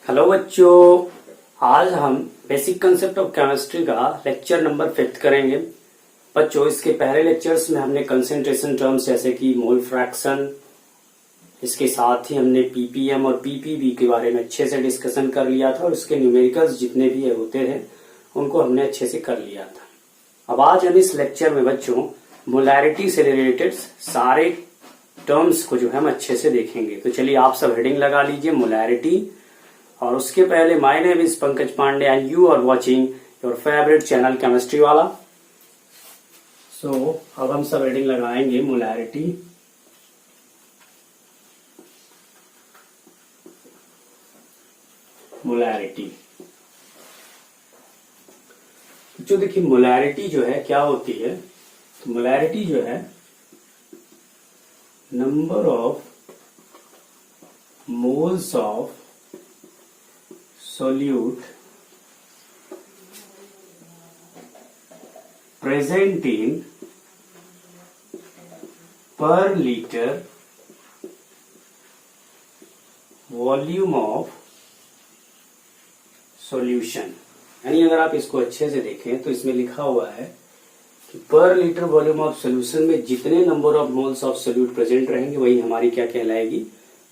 Hello बच्चों, आज हम बेसिक कंसेप्ट ऑफ केमिस्ट्री का लेक्चर नंबर 5 करेंगे। बच्चों, इसके पहले लेक्चर्स में हमने कंसेंट्रेशन टर्म्स जैसे कि मोल फ्रैक्शन, इसके साथ ही हमने पीपीएम और पीपीवी के बारे में अच्छे से डिस्कशन कर लिया था और उसके न्यूमेरिकल्स जितने भी होते थे उनको हमने अच्छे से कर लिया था। अब आज हम इस लेक्चर में बच्चों मोलैरिटी से रिलेटेड सारे टर्म्स को जो है हम अच्छे से देखेंगे। तो चलिए आप सब हेडिंग लगा लीजिए मोलैरिटी। और उसके पहले my name is Pankaj Pandey and you are watching your favourite channel chemistry वाला। सो अब हम सब हेडिंग लगाएंगे मोलैरिटी। मोलैरिटी जो देखिए मोलैरिटी जो है क्या होती है, तो मोलैरिटी जो है number of moles of solute present in per liter volume of solution। यानी अगर आप इसको अच्छे से देखें तो इसमें लिखा हुआ है कि पर लीटर वॉल्यूम ऑफ सोल्यूशन में जितने number of moles of solute present रहेंगे वही हमारी क्या कहलाएगी,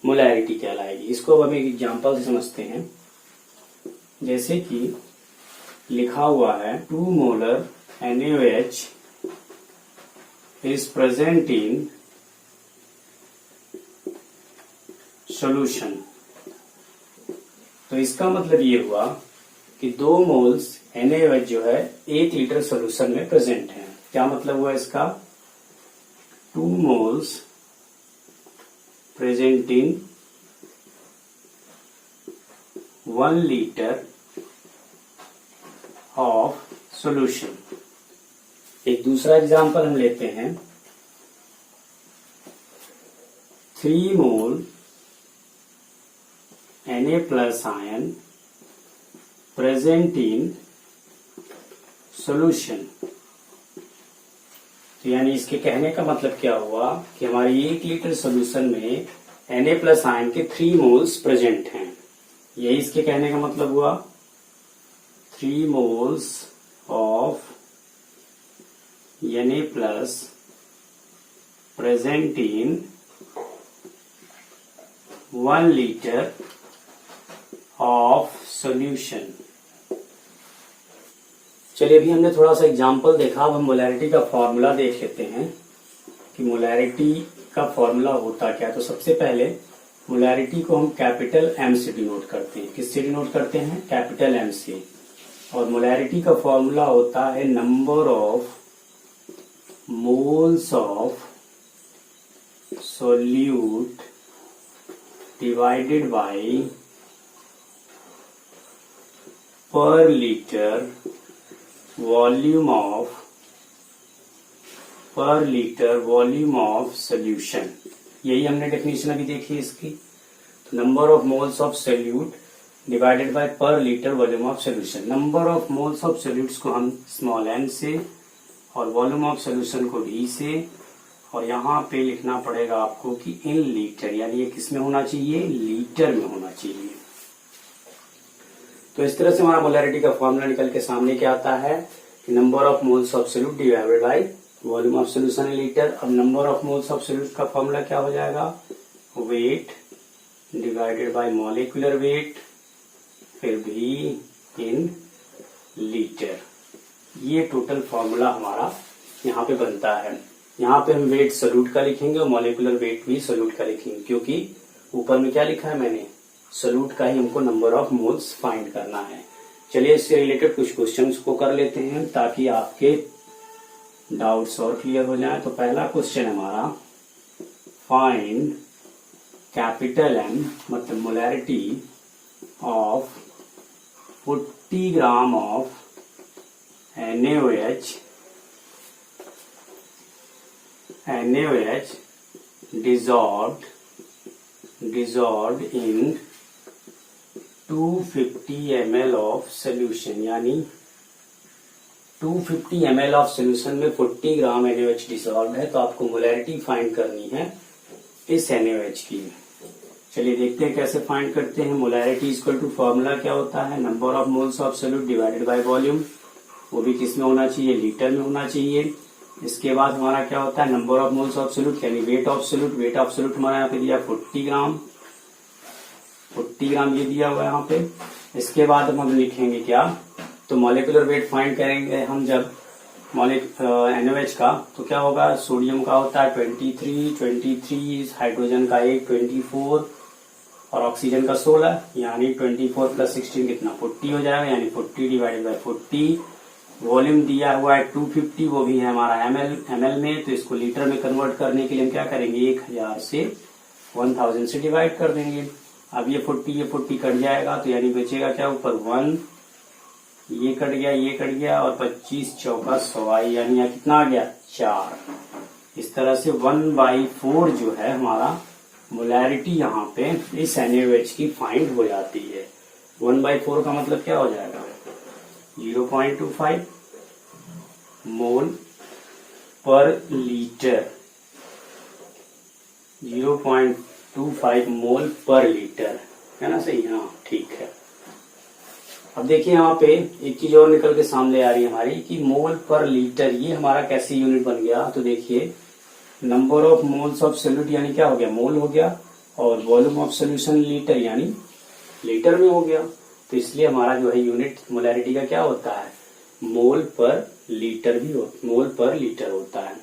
मोलैरिटी कहलाएगी। इसको अब हम एक एग्जांपल से समझते हैं। जैसे कि लिखा हुआ है 2 molar NaOH is present in solution। तो इसका मतलब ये हुआ कि 2 मोल्स NaOH जो है 1 लीटर सोल्यूशन में प्रेजेंट है। क्या मतलब हुआ इसका? 2 moles present in 1 litre of solution. एक दूसरा एग्जांपल हम लेते हैं 3 मोल Na plus ion present in solution. तो यानी इसके कहने का मतलब क्या हुआ कि हमारी 1 लीटर सॉल्यूशन में Na प्लस आयन के 3 मोल्स प्रेजेंट हैं। यही इसके कहने का मतलब हुआ 3 moles of Na plus present in 1 litre of solution. चलिए अभी हमने थोड़ा सा एग्जांपल देखा, अब हम मोलैरिटी का फॉर्मूला देख लेते हैं कि मोलैरिटी का फॉर्मूला होता क्या। तो सबसे पहले मोलैरिटी को हम कैपिटल M से डिनोट करते हैं। किससे डिनोट करते हैं? कैपिटल M से। और मोलैरिटी का फॉर्मूला होता है number of moles of solute divided by per litre volume of solution. यही हमने डेफिनेशन अभी देखी इसकी। तो number of moles of solute divided by per litre volume of solution. Number of moles of solutes को हम स्मॉल n से और वॉल्यूम ऑफ सोल्यूशन को v से, और यहाँ पे लिखना पड़ेगा आपको कि इन लीटर, यानी ये किस में होना चाहिए? लीटर में होना चाहिए। तो इस तरह से हमारा मोलैरिटी का फॉर्मूला निकल के सामने क्या आता है कि number of moles of solute divided by volume of solution in litre. अब number of moles of solute का फॉर्मूला क्या हो जाएगा? Weight divided by molecular weight, फिर भी इन लीटर। ये टोटल फॉर्मूला हमारा यहाँ पे बनता है। यहाँ पे हम वेट सोल्यूट का लिखेंगे और मॉलिक्यूलर वेट भी सोल्यूट का लिखेंगे, क्योंकि ऊपर में क्या लिखा है मैंने? सोल्यूट का ही हमको नंबर ऑफ मोल्स फाइंड करना है। चलिए इससे रिलेटेड कुछ क्वेश्चंस को कर लेते हैं ताकि आपके डाउट्स और क्लियर हो जाए। तो पहला क्वेश्चन हमारा, फाइंड कैपिटल M मतलब molarity of 40 gram of NaOH dissolved in 250 ml of solution. यानी 250 ml ऑफ सोल्यूशन में 40 ग्राम NaOH डिसॉल्व है। तो आपको मोलैरिटी फाइंड करनी है इस NaOH की। चलिए देखते हैं कैसे फाइंड करते हैं। मोलैरिटी इक्वल टू फॉर्मूला क्या होता है, number of moles of solute divided by volume, वो भी किस में होना चाहिए, लीटर में होना चाहिए। इसके बाद हमारा क्या होता है, number of moles of solute यानी weight of solute. Weight of solute हमारा यहाँ पे दिया 40 ग्राम, 40 ग्राम ये दिया हुआ है यहाँ पे। इसके बाद हम लिखेंगे क्या, तो मॉलिक्यूलर वेट फाइंड करेंगे हम जब NaOH का, तो क्या होगा, सोडियम का होता है 23, हाइड्रोजन का 1 24 और ऑक्सीजन का 16, यानी 24 प्लस 16 कितना 40 हो जाएगा, यानी 40 डिवाइडेड बाय 40। वॉल्यूम दिया हुआ है 250, वो भी है हमारा ml में, तो इसको लीटर में कन्वर्ट करने के लिए हम क्या करेंगे, 1000 से 1000 से डिवाइड कर देंगे। अब ये 40 कट जाएगा, तो यानी बचेगा क्या, ऊपर 1, ये कट गया और 25 चौका 100, यानी यहाँ कितना आ गया 4। इस तरह से 1/4 जो है हमारा मोलैरिटी यहाँ पे इस NaOH की फाइंड हो जाती है। 1/4 का मतलब क्या हो जाएगा, 0.25 मोल पर लीटर, 0.25 मोल पर लीटर, है ना, सही, हाँ ठीक है। अब देखिए यहाँ पे एक चीज और निकल के सामने आ रही है हमारी कि मोल पर लीटर, ये हमारा कैसे यूनिट बन गया, तो देखिए number of moles of solute यानी क्या हो गया, मोल हो गया, और वॉल्यूम ऑफ सॉल्यूशन लीटर यानी लीटर में हो गया। तो इसलिए हमारा जो है यूनिट मोलैरिटी का क्या होता है, मोल पर लीटर भी मोल पर लीटर होता है।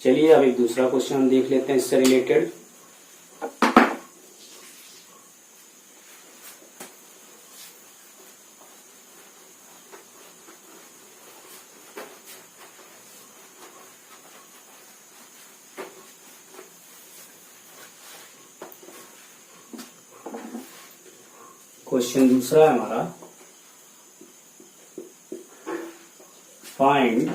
चलिए अब एक दूसरा क्वेश्चन हम देख लेते हैं इससे रिलेटेड। क्वेश्चन दूसरा है हमारा, find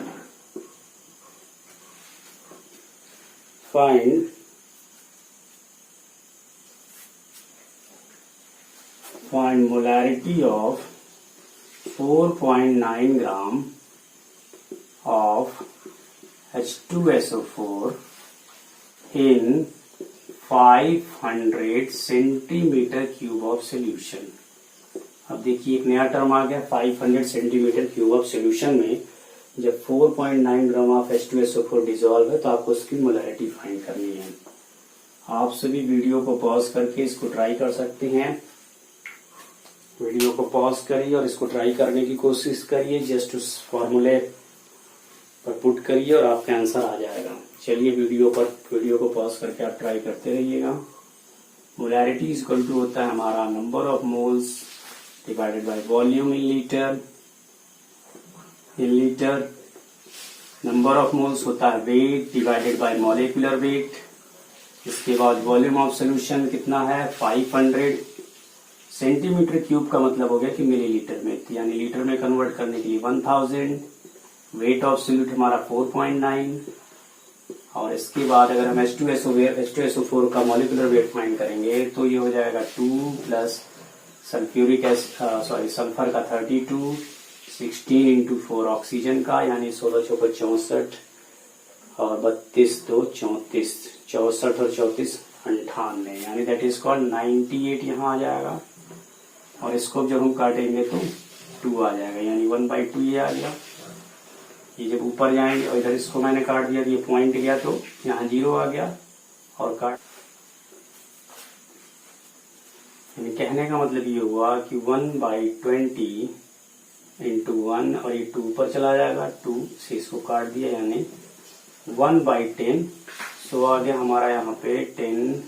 molarity of 4.9 gram of H2SO4 in 500 centimetre cube of solution. अब देखिए एक नया टर्म आ गया, 500 सेंटीमीटर क्यूब ऑफ सोल्यूशन में जब 4.9 ग्राम ऑफ H2SO4 डिजोल्व है तो आपको उसकी मोलैरिटी फाइंड करनी है। आप सभी वीडियो को पॉज करके इसको ट्राई कर सकते हैं। वीडियो को पॉज करिए और इसको ट्राई करने की कोशिश करिए, जस्ट उस फॉर्मूले पर पुट करिए और आपका आंसर आ जाएगा। चलिए वीडियो को पॉज करके आप ट्राई करते रहिएगा। मोलैरिटी इक्वल टू होता है हमारा number of moles divided by volume in litre. Number of moles होता है wait divided by molecular wait. इसके बाद वॉल्यूम ऑफ सोल्यूशन कितना है 500 सेंटीमीटर क्यूब का मतलब हो गया कि मिलीलीटर में, यानी लीटर में कन्वर्ट करने के लिए 1000। वेट ऑफ सोल्यूट हमारा 4.9, और इसके बाद अगर हम H2SO4 का मॉलिक्यूलर वेट फाइंड करेंगे तो ये हो जाएगा 2 प्लस सल्फर का 32, 16 इंटू 4 ऑक्सीजन का, यानी 16 चौका 64 और 32 2 34, 64 और 34 98, यानी दैट इज कॉल्ड 98 यहाँ आ जाएगा। और इसको जब हम काटेंगे तो 2 आ जाएगा, यानी 1/2 ये आ गया। ये जब ऊपर जाएंगे और इधर इसको मैंने काट दिया, ये पॉइंट गया तो यहाँ 0 आ गया और काट, यानी कहने का मतलब ये हुआ कि 1/20 इंटू 1 और ये 2 ऊपर चला जाएगा, 2 से इसको काट दिया यानी 1/10। सो आ गया हमारा यहाँ पे 10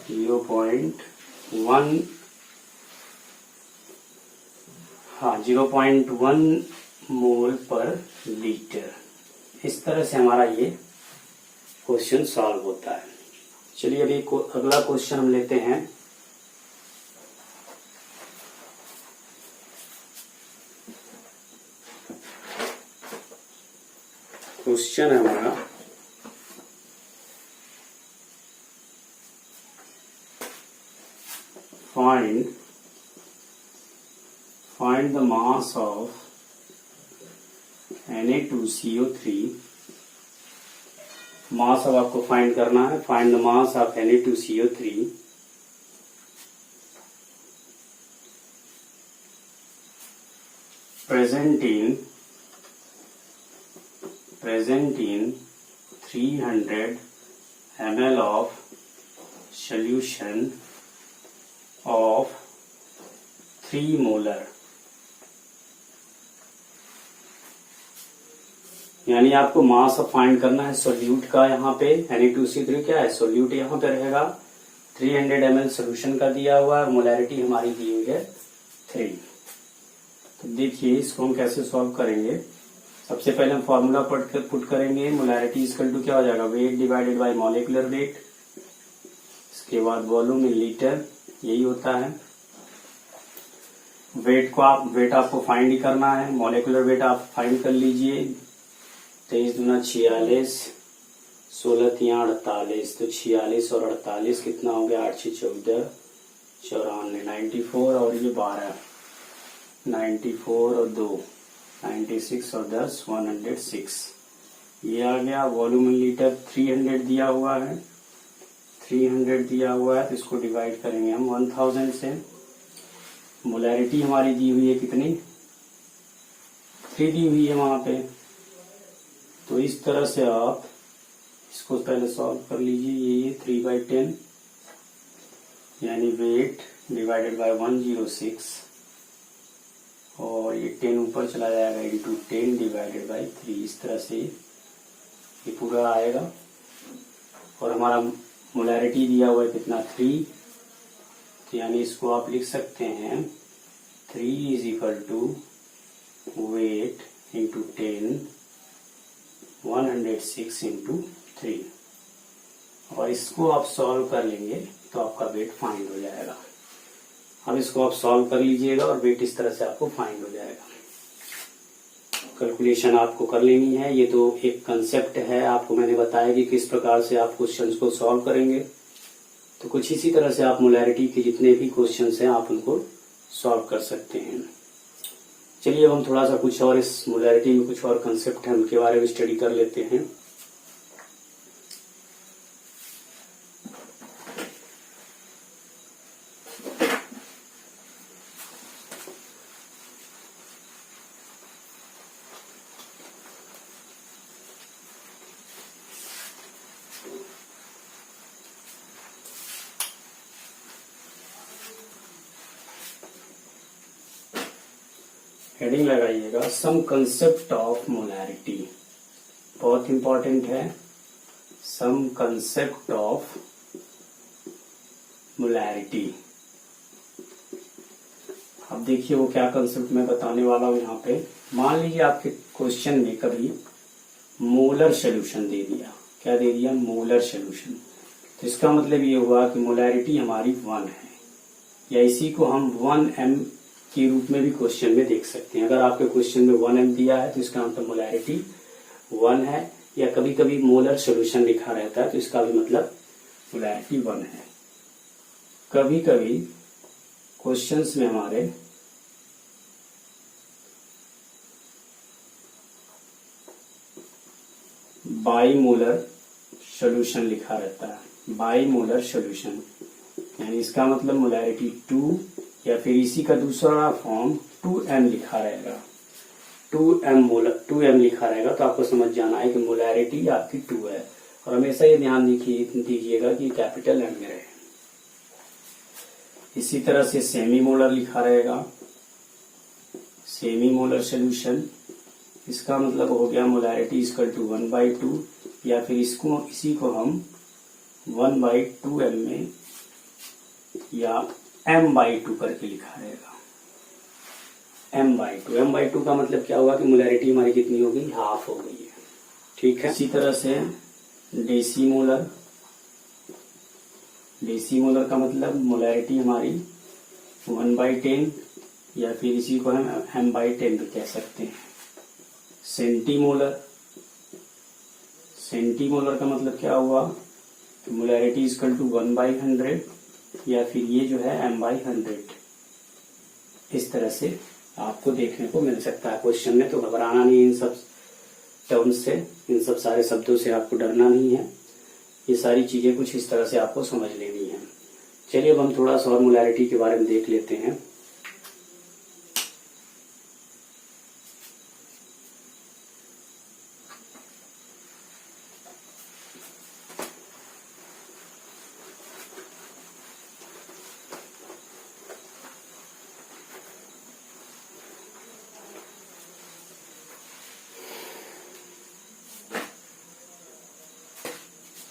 0.1 0.1 मोल पर लीटर। इस तरह से हमारा ये क्वेश्चन सॉल्व होता है। चलिए अभी अगला क्वेश्चन हम लेते हैं। क्वेश्चन है हमारा find the mass of Na2CO3। मास अब आपको फाइंड करना है, find the mass of Na2CO3 present in 300 ml of solution of 3 molar, यानी आपको मास अब फाइंड करना है सोल्यूट का। यहाँ पे Na2CO3 क्या है, सोल्यूट यहाँ पे रहेगा। 300 ml सोल्यूशन का दिया हुआ है, मोलैरिटी हमारी दी हुई है 3। तो देखिए इसको हम कैसे सॉल्व करेंगे। सबसे पहले हम फॉर्मूला पुट करेंगे। मोलैरिटी इक्वल टू क्या हो जाएगा, weight divided by molecular wait. इसके बाद वॉल्यूम इन लीटर, यही होता है। वेट आपको फाइंड ही करना है। मॉलिक्यूलर वेट आप फाइंड कर लीजिए। 23 दूना 46, 16 तिया 48, तो 46 और 48 कितना हो गया, 8 6 14, 94, 94 और ये 12, 94 और 2, 96 और 10, 106, ये आ गया। वॉल्यूम इन लीटर 300 दिया हुआ है, 300 दिया हुआ है, तो इसको डिवाइड करेंगे हम 1000 से। मोलैरिटी हमारी दी हुई है कितनी, 3 दी हुई है वहां पे। तो इस तरह से आप इसको पहले सॉल्व कर लीजिए। ये 3/10 यानी वेट डिवाइडेड बाय 106, और ये 10 ऊपर चला जाएगा इंटू 10 डिवाइडेड बाय 3। इस तरह से ये पूरा आएगा। और हमारा मोलैरिटी दिया हुआ है कितना, 3। तो यानी इसको आप लिख सकते हैं 3 is equal to weight into 10, 106 into 3। और इसको आप सॉल्व कर लेंगे तो आपका वेट फाइंड हो जाएगा। अब इसको आप सॉल्व कर लीजिएगा और वेट इस तरह से आपको फाइंड हो जाएगा। कैलकुलेशन आपको कर लेनी है। ये तो एक कंसेप्ट है, आपको मैंने बताया कि किस प्रकार से आप क्वेश्चंस को सॉल्व करेंगे। तो कुछ इसी तरह से आप मोलैरिटी के जितने भी क्वेश्चंस हैं आप उनको सॉल्व कर सकते हैं। चलिए अब हम थोड़ा सा कुछ और इस मोलैरिटी में कुछ और कंसेप्ट है उनके बारे में स्टडी कर लेते हैं। हेडिंग लगाइएगा सम कंसेप्ट ऑफ मोलैरिटी, बहुत इंपॉर्टेंट है। सम कंसेप्ट ऑफ मोलैरिटी। अब देखिए वो क्या कंसेप्ट मैं बताने वाला हूं यहाँ पे। मान लीजिए आपके क्वेश्चन में कभी मोलर सोल्यूशन दे दिया, क्या दे दिया, मोलर सोल्यूशन। तो इसका मतलब ये हुआ कि मोलैरिटी हमारी 1 है, या इसी को हम 1m के रूप में भी क्वेश्चन में देख सकते हैं। अगर आपके क्वेश्चन में 1m दिया है तो इसका मतलब मोलैरिटी 1 है, या कभी कभी मोलर सोल्यूशन लिखा रहता है तो इसका भी मतलब मोलैरिटी 1 है। कभी कभी क्वेश्चंस में हमारे बाईमोलर सोल्यूशन लिखा रहता है। बाईमोलर सोल्यूशन यानी इसका मतलब मोलैरिटी 2, या फिर इसी का दूसरा फॉर्म 2m लिखा रहेगा। 2m लिखा रहेगा तो आपको समझ जाना है कि मोलैरिटी आपकी 2 है। और हमेशा ये ध्यान दीजिएगा कि कैपिटल M में रहे। इसी तरह से सेमी मोलर लिखा रहेगा। सेमी मोलर सोल्यूशन, इसका मतलब हो गया मोलैरिटी इक्वल टू 1/2, या फिर इसी को हम 1/2m में या m/2 करके लिखा रहेगा। m/2 का मतलब क्या हुआ कि मोलैरिटी हमारी कितनी हो गई, हाफ हो गई है। ठीक है। इसी तरह से डेसीमोलर, डेसीमोलर का मतलब मोलैरिटी हमारी 1/10, या फिर इसी को हम m/10 भी कह सकते हैं। सेंटीमोलर, सेंटीमोलर का मतलब क्या हुआ कि मोलैरिटी इक्वल टू 1/100, या फिर ये जो है m/100। इस तरह से आपको देखने को मिल सकता है क्वेश्चन में। तो घबराना नहीं इन सब टर्म्स से, इन सब सारे शब्दों से आपको डरना नहीं है। ये सारी चीजें कुछ इस तरह से आपको समझ लेनी है। चलिए अब हम थोड़ा सा और मोलैरिटी के बारे में देख लेते हैं।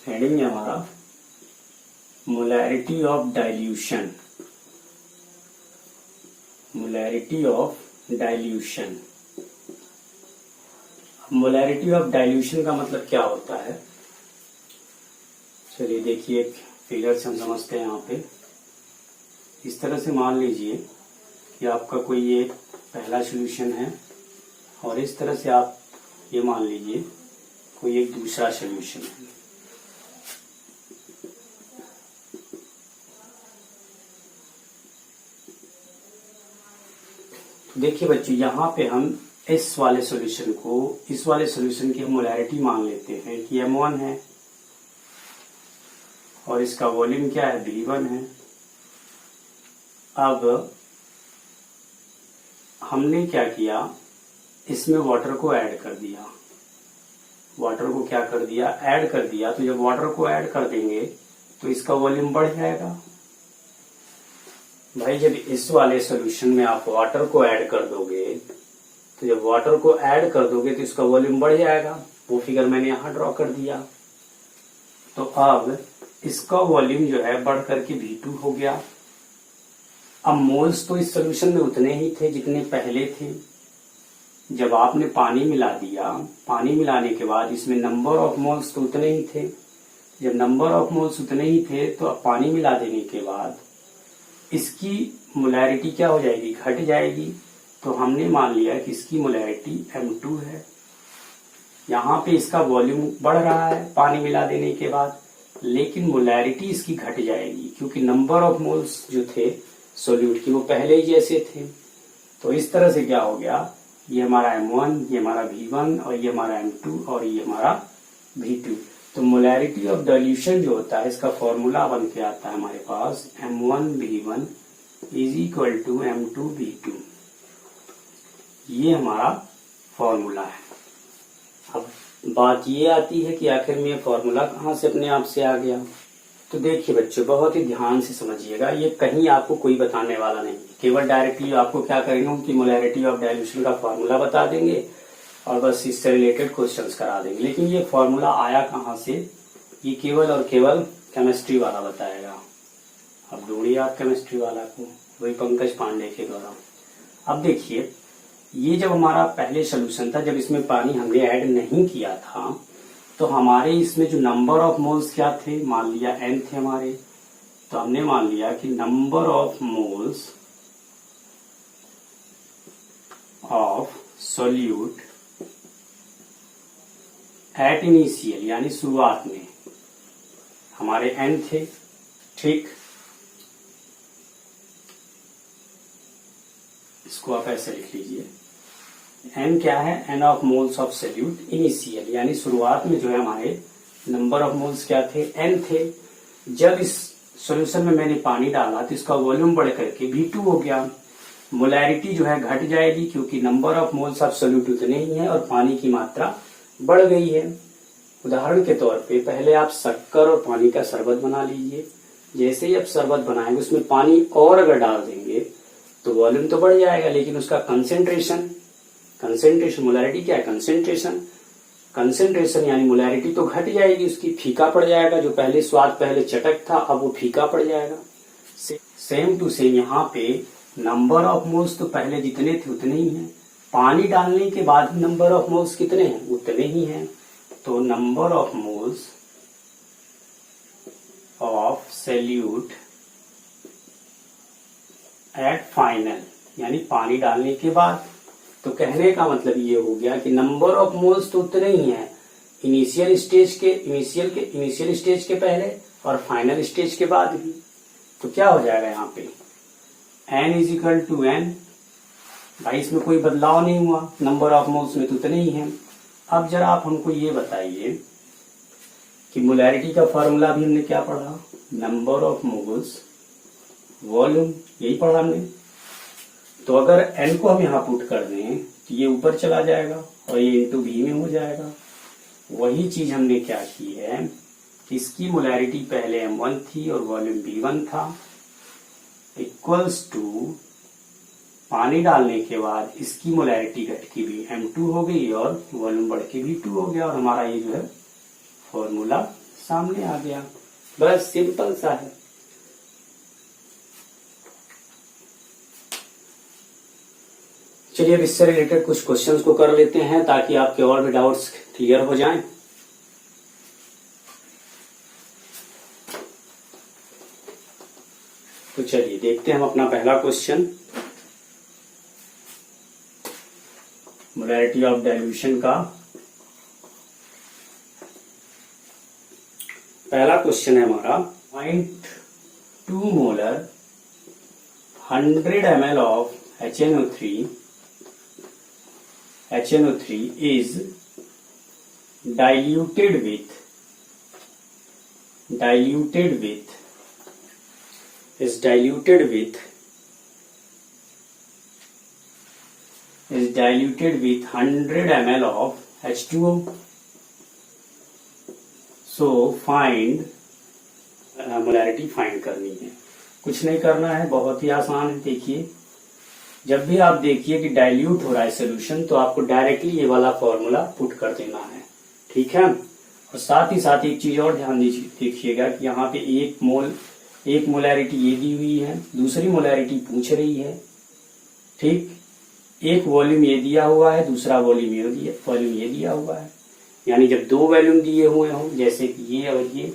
हेडिंग है हमारा molarity of dilution. Molarity of dilution. Molarity of dilution का मतलब क्या होता है, चलिए देखिए एक फिगर से हम समझते हैं। यहाँ पे इस तरह से मान लीजिए कि आपका कोई ये पहला सॉल्यूशन है और इस तरह से आप ये मान लीजिए कोई एक दूसरा सॉल्यूशन है। देखिए बच्चों, यहाँ पे हम इस वाले सॉल्यूशन को, इस वाले सॉल्यूशन की हम मोलैरिटी मान लेते हैं कि M1 है और इसका वॉल्यूम क्या है, V1 है। अब हमने क्या किया, इसमें वाटर को ऐड कर दिया। वाटर को क्या कर दिया, ऐड कर दिया। तो जब वाटर को ऐड कर देंगे तो इसका वॉल्यूम बढ़ जाएगा। भाई जब इस वाले सॉल्यूशन में आप वाटर को ऐड कर दोगे, तो जब वाटर को ऐड कर दोगे तो इसका वॉल्यूम बढ़ जाएगा। वो फिगर मैंने यहां ड्रॉ कर दिया। तो अब इसका वॉल्यूम जो है बढ़ करके V2 हो गया। अब मोल्स तो इस सॉल्यूशन में उतने ही थे जितने पहले थे। जब आपने पानी मिला दिया, पानी मिलाने के बाद इसमें नंबर ऑफ मोल्स तो उतने ही थे। जब नंबर ऑफ मोल्स उतने ही थे तो अब पानी मिला देने के बाद इसकी मोलैरिटी क्या हो जाएगी, घट जाएगी। तो हमने मान लिया कि इसकी मोलैरिटी M2 है। यहाँ पे इसका वॉल्यूम बढ़ रहा है पानी मिला देने के बाद, लेकिन मोलैरिटी इसकी घट जाएगी क्योंकि नंबर ऑफ मोल्स जो थे सोल्यूट की वो पहले ही जैसे थे। तो इस तरह से क्या हो गया, ये हमारा M1, ये हमारा V1 और ये हमारा M2 और ये हमारा V2। तो मोलैरिटी ऑफ डाइल्यूशन जो होता है इसका फॉर्मूला बन के आता है हमारे पास M1 V1 is equal to M2 V2। ये हमारा फॉर्मूला है। अब बात ये आती है कि आखिर में ये फॉर्मूला कहाँ से अपने आप से आ गया। तो देखिए बच्चों, बहुत ही ध्यान से समझिएगा, ये कहीं आपको कोई बताने वाला नहीं। केवल डायरेक्टली आपको क्या करेंगे, उनकी मोलैरिटी ऑफ डाइल्यूशन का फॉर्मूला बता देंगे और बस इससे रिलेटेड क्वेश्चंस करा देंगे। लेकिन ये फॉर्मूला आया कहाँ से, ये केवल और केवल केमिस्ट्री वाला बताएगा। अब ढूंढिए आप केमिस्ट्री वाला को, वही पंकज पांडे के द्वारा। अब देखिए, ये जब हमारा पहले सोल्यूशन था, जब इसमें पानी हमने ऐड नहीं किया था, तो हमारे इसमें जो नंबर ऑफ मोल्स क्या थे, मान लिया n थे हमारे। तो हमने मान लिया कि number of moles of solute at initial यानी शुरुआत में हमारे n थे। ठीक, इसको आप ऐसे लिख लीजिए, n क्या है, n of moles of solute initial यानी शुरुआत में जो है हमारे नंबर ऑफ मोल्स क्या थे, n थे। जब इस सॉल्यूशन में मैंने पानी डाला तो इसका वॉल्यूम बढ़ करके V2 हो गया। मोलैरिटी जो है घट जाएगी क्योंकि number of moles of solute उतने ही है और पानी की मात्रा बढ़ गई है। उदाहरण के तौर पे पहले आप शक्कर और पानी का शरबत बना लीजिए। जैसे ही आप शरबत बनाएंगे उसमें पानी और अगर डाल देंगे तो वॉल्यूम तो बढ़ जाएगा, लेकिन उसका कंसेंट्रेशन मोलैरिटी क्या है, कंसेंट्रेशन यानी मोलैरिटी तो घट जाएगी, उसकी फीका पड़ जाएगा। जो पहले स्वाद पहले चटक था अब वो फीका पड़ जाएगा। सेम टू सेम यहाँ पे नंबर ऑफ मोल्स तो पहले जितने थे उतने ही हैं, पानी डालने के बाद नंबर ऑफ मोल्स कितने हैं, उतने ही हैं। तो number of moles of solute at final यानी पानी डालने के बाद। तो कहने का मतलब ये हो गया कि नंबर ऑफ मोल्स तो उतने ही हैं इनिशियल स्टेज के पहले और फाइनल स्टेज के बाद भी। तो क्या हो जाएगा यहाँ पे n is equal to n, भाई इसमें कोई बदलाव नहीं हुआ, नंबर ऑफ मोल्स में तो उतने ही हैं। अब जरा आप हमको ये बताइए कि मोलैरिटी का फॉर्मूला भी हमने क्या पढ़ा, नंबर ऑफ मोल्स वॉल्यूम, यही पढ़ा हमने। तो अगर n को हम यहाँ पुट कर दें तो ये ऊपर चला जाएगा और ये इंटू v में हो जाएगा। वही चीज हमने क्या की है कि इसकी मोलैरिटी पहले M1 थी और वॉल्यूम V1 था, इक्वल्स टू पानी डालने के बाद इसकी मोलैरिटी घट के भी M2 हो गई और वॉल्यूम बढ़ के V2 हो गया और हमारा ये जो है फॉर्मूला सामने आ गया, बस सिंपल सा है। चलिए अब इससे रिलेटेड कुछ क्वेश्चंस को कर लेते हैं ताकि आपके और भी डाउट्स क्लियर हो जाएं। तो चलिए देखते हैं हम अपना पहला क्वेश्चन, मोलैरिटी ऑफ डाइल्यूशन का। पहला क्वेश्चन है हमारा 0.2 molar 100 ml of HNO3 is diluted with is diluted with 100 ml of H2O. So find molarity find करनी है। कुछ नहीं करना है, बहुत ही आसान है। देखिए, जब भी आप देखिए कि डाइल्यूट हो रहा है सोल्यूशन, तो आपको डायरेक्टली ये वाला फॉर्मूला पुट कर देना है, ठीक है। और साथ ही साथ एक चीज और ध्यान देखिएगा कि यहाँ पे एक मोलैरिटी ये दी हुई है, दूसरी मोलैरिटी पूछ रही है, ठीक। एक वॉल्यूम ये दिया हुआ है, दूसरा वॉल्यूम ये दिया हुआ है। यानी जब दो वॉल्यूम दिए हुए हों, जैसे कि ये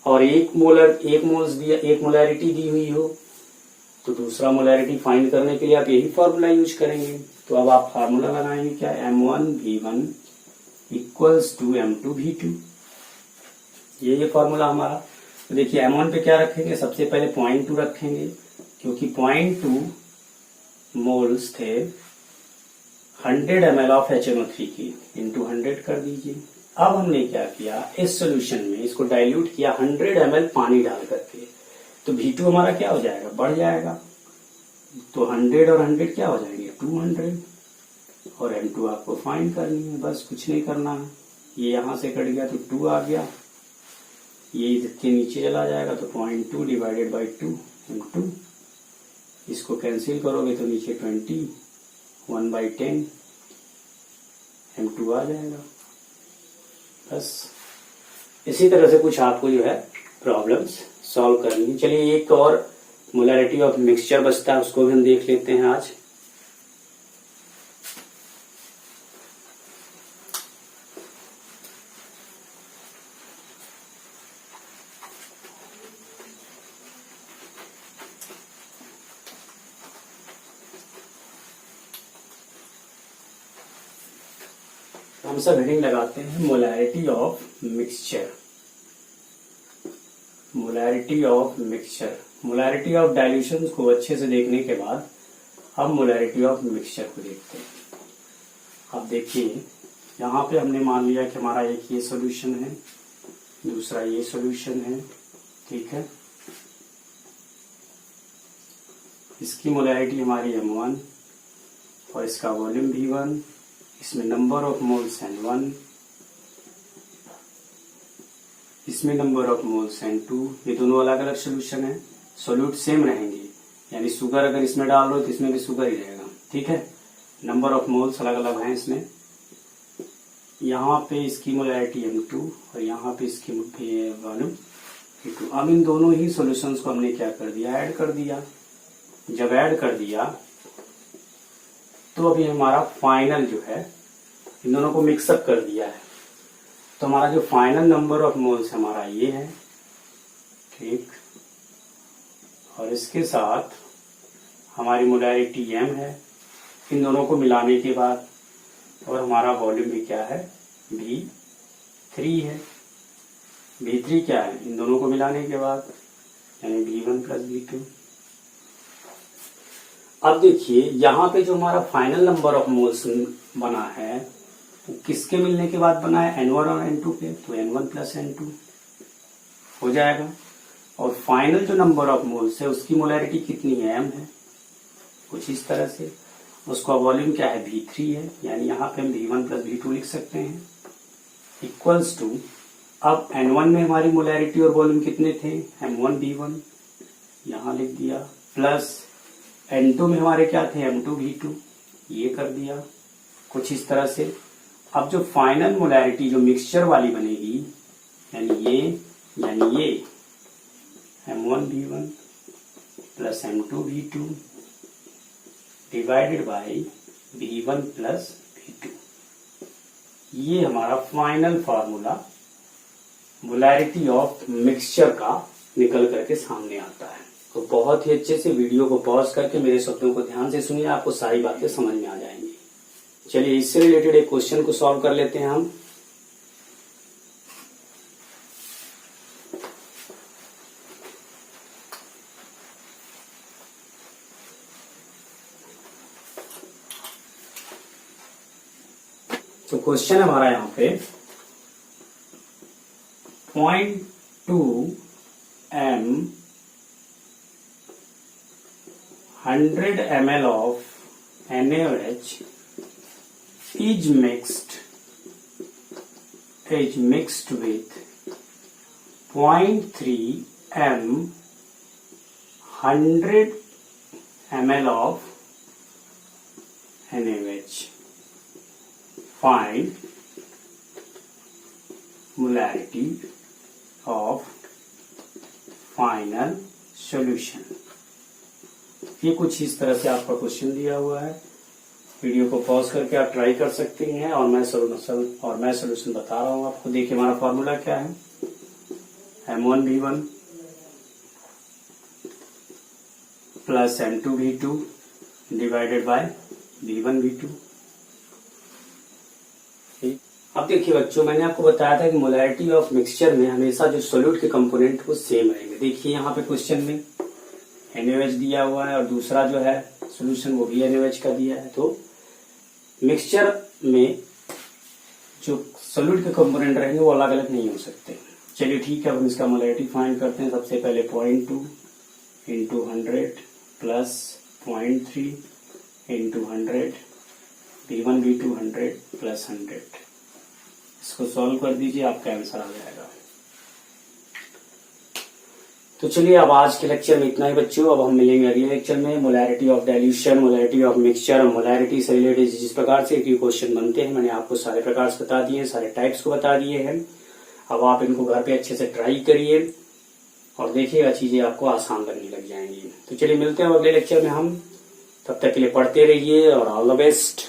और एक मोलैरिटी दी हुई हो, तो दूसरा मोलैरिटी फाइंड करने के लिए आप यही फॉर्मूला यूज करेंगे। तो अब आप फार्मूला लगाएंगे क्या, M1V1 इक्वल्स टू M2V2, ये फॉर्मूला हमारा। तो देखिए M1 पे क्या रखेंगे, सबसे पहले 0.2 रखेंगे, क्योंकि 0.2 मोल्स थे 100 ml ऑफ HNO3 की, इंटू 100 कर दीजिए। अब हमने क्या किया, इस सोल्यूशन में इसको डाइल्यूट किया 100 ml पानी डाल करके, तो V2 हमारा क्या हो जाएगा, बढ़ जाएगा। तो 100 और 100 क्या हो जाएंगे, 200। और M2 आपको फाइंड करनी है, बस कुछ नहीं करना है। ये यहां से कट गया तो 2 आ गया, ये इधर के नीचे चला जाएगा, तो 0.2 डिवाइडेड बाई 2 M2। इसको कैंसिल करोगे तो नीचे 20, 1/10 M2 आ जाएगा। बस इसी तरह से कुछ आपको जो है प्रॉब्लम्स सॉल्व करनी है। चलिए एक और मोलैरिटी ऑफ मिक्सचर बचता है, उसको भी हम देख लेते हैं आज। हम सब हेडिंग लगाते हैं molarity of mixture. Molarity of mixture, molarity of dilution को अच्छे से देखने के बाद हम मोलैरिटी ऑफ मिक्सचर को देखते हैं। अब देखिए, यहाँ पे हमने मान लिया कि हमारा एक ये सॉल्यूशन है, दूसरा ये सॉल्यूशन है, ठीक है। इसकी मोलैरिटी हमारी M1 और इसका वॉल्यूम V1, इसमें नंबर ऑफ मोल्स N1, इसमें नंबर ऑफ मोल्स N2। ये दोनों अलग अलग सोल्यूशन है, सोल्यूट सेम रहेंगे, यानी शुगर अगर इसमें डाल दो तो इसमें भी शुगर ही रहेगा, ठीक है। नंबर ऑफ मोल्स अलग अलग हैं इसमें। यहाँ पे इसकी मोलैरिटी M2 और यहाँ पे इसकी वॉल्यूम V2। अब इन दोनों ही सॉल्यूशंस को हमने क्या कर दिया, ऐड कर दिया। जब ऐड कर दिया तो अभी हमारा फाइनल जो है, इन दोनों को मिक्सअप कर दिया है, तो हमारा जो फाइनल नंबर ऑफ मोल्स हमारा ये है, ठीक। और इसके साथ हमारी मोलैरिटी M है इन दोनों को मिलाने के बाद, और हमारा वॉल्यूम भी क्या है, V3 है। V3 क्या है, इन दोनों को मिलाने के बाद, यानी V1 प्लस V2। अब देखिए यहाँ पे जो हमारा फाइनल नंबर ऑफ मोल्स बना है वो किसके मिलने के बाद बना है, N1 और N2 पे, तो N1 प्लस N2 हो जाएगा। और फाइनल जो नंबर ऑफ मोल्स है उसकी मोलैरिटी कितनी है, M है, कुछ इस तरह से। उसका वॉल्यूम क्या है, V3 है, यानी यहाँ पे हम V1 प्लस V2 लिख सकते हैं, इक्वल्स टू। अब N1 में हमारी मोलैरिटी और वॉल्यूम कितने थे, M1 V1, यहाँ लिख दिया, प्लस N2 में हमारे क्या थे, M2 V2, ये कर दिया कुछ इस तरह से। अब जो फाइनल मोलैरिटी जो मिक्सचर वाली बनेगी यानी ये M1V1 plus M2V2 divided by V1 plus V2। ये हमारा final formula molarity of mixture का निकल करके सामने आता है। तो बहुत ही अच्छे से वीडियो को पॉज करके मेरे शब्दों को ध्यान से सुनिए, आपको सारी बातें समझ में आ जाएंगी। चलिए इससे रिलेटेड एक क्वेश्चन को सॉल्व कर लेते हैं हम। तो क्वेश्चन है हमारा यहाँ पे 0.2 m 100 ml of NaOH is mixed with 0.3 m 100 ml of NaOH. Find molarity of final solution। ये कुछ इस तरह से आपका क्वेश्चन दिया हुआ है। वीडियो को पॉज करके आप ट्राई कर सकते हैं और मैं सोल्यूशन बता रहा हूँ आपको। देखिए हमारा फॉर्मूला क्या है, M1V1 plus M2V2 divided by V1V2। अब देखिए बच्चों, मैंने आपको बताया था कि मोलैरिटी ऑफ मिक्सचर में हमेशा जो सोल्यूट के कंपोनेंट वो सेम रहेंगे। देखिए यहाँ पे क्वेश्चन में NaOH दिया हुआ है और दूसरा जो है सोल्यूशन वो भी NaOH का दिया है। तो मिक्सचर में जो सोल्यूट के कंपोनेंट रहेंगे वो अलग अलग नहीं हो सकते। चलिए ठीक है, अब हम इसका मोलैरिटी फाइंड करते हैं। सबसे पहले 0.2 into 100 plus 0.3 into 100 V1V2 100 plus 100। इसको सॉल्व कर दीजिए, आपका आंसर आ जाएगा। तो चलिए अब आज के लेक्चर में इतना ही बच्चों। अब हम मिलेंगे अगले लेक्चर में। Molarity of dilution, molarity of mixture और मोलैरिटी से रिलेटेड जिस प्रकार से क्वेश्चन बनते हैं मैंने आपको सारे प्रकार से बता दिए, सारे टाइप्स को बता दिए हैं। अब आप इनको घर पे अच्छे से ट्राई करिए और देखिएगा चीजें आपको आसान लगने लग जाएंगी। तो चलिए मिलते हैं अगले लेक्चर में हम। तब तक के लिए पढ़ते रहिए और ऑल द बेस्ट।